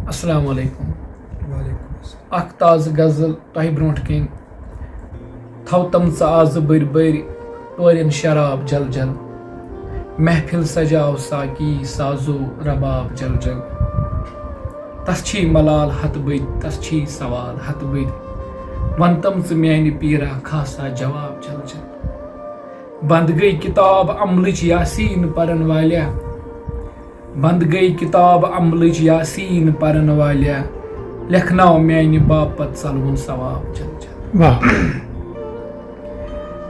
السلام علیکم وعلیکم اخ تاز غزل تۄہہِ برونٛٹھ کِنۍ تھو تمژٕ آز بٔرۍ بٔرۍ ٹورٮ۪ن شراب جل جل محفل سجاو ساقی سازو رباب جل جل تس چھی ملال ہتھ بٔدۍ تس چھی سوال ہتھ بٔدۍ ون تمژٕ میانہِ پیٖرا خاصا جواب جل جل بند گٔے کِتاب عملٕچ یاسیٖن پرن والیا بند گٔے کِتاب عملٕچ یاسیٖن پرن والیا لیکھناو میانہِ باپت ژلوُن ثواب جل جل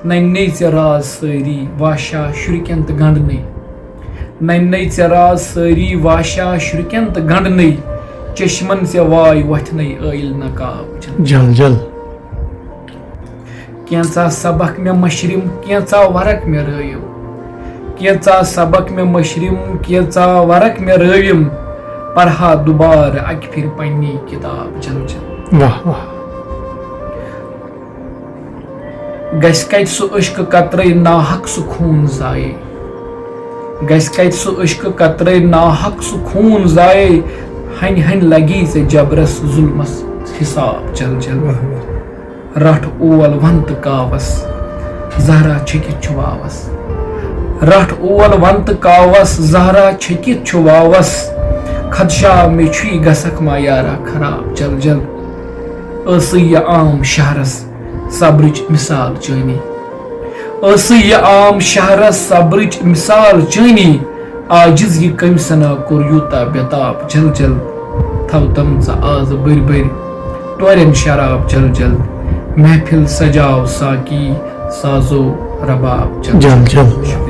ننہِ ژےٚ راز سٲری واشا شُرکٮ۪ن تہٕ گنڈنٕے ننہِ ژےٚ راز سٲری واشا شُرکٮ۪ن تہٕ گنڈنٕے چشمن ژےٚ واے وۄتھنٕے ٲیل نقاب جل جل کینٛژھا سبق مےٚ مشرِم کینٛژھا ورق مےٚ رٲیِو کینٛژھا سبق مےٚ مشرِم کینٛژھا ورق مےٚ رٲوِم پرہا دُبارٕ اکہِ پھِرِ پننی کِتاب جل جل واہ واہ گژھِ کتہِ سُہ عشقہٕ قطرے ناحق سُہ خوٗن ضایع گژھِ کتہِ سُہ عشقہٕ قطرے ناحق سُہ خوٗن ضایع ہنہِ ہنہِ لگی ژےٚ جبرس ظُلمس حساب جل جل رٹھ اول ون تہٕ کاوس زہرا چھٔکِتھ چھُ واوس رٹھ اول ون تہٕ کاوس زہرا چھٔکِتھ چھُ واوس خدشا مےٚ چھُے گژھکھ ما یارا خراب جل جل ٲسٕے یہِ عام شہرس صبرٕچ مثال چٲنی ٲسٕے یہِ عام شہرس صبرٕچ مثال چٲنی عاجز یہِ کٔمۍ سنا کوٚر یوٗتاہ بےتاب جل جل تھو تمژٕ آز بٔرۍ بٔرۍ ٹورٮ۪ن شراب جل جل محفل سجاو ساقی سازو رباب جل جل جل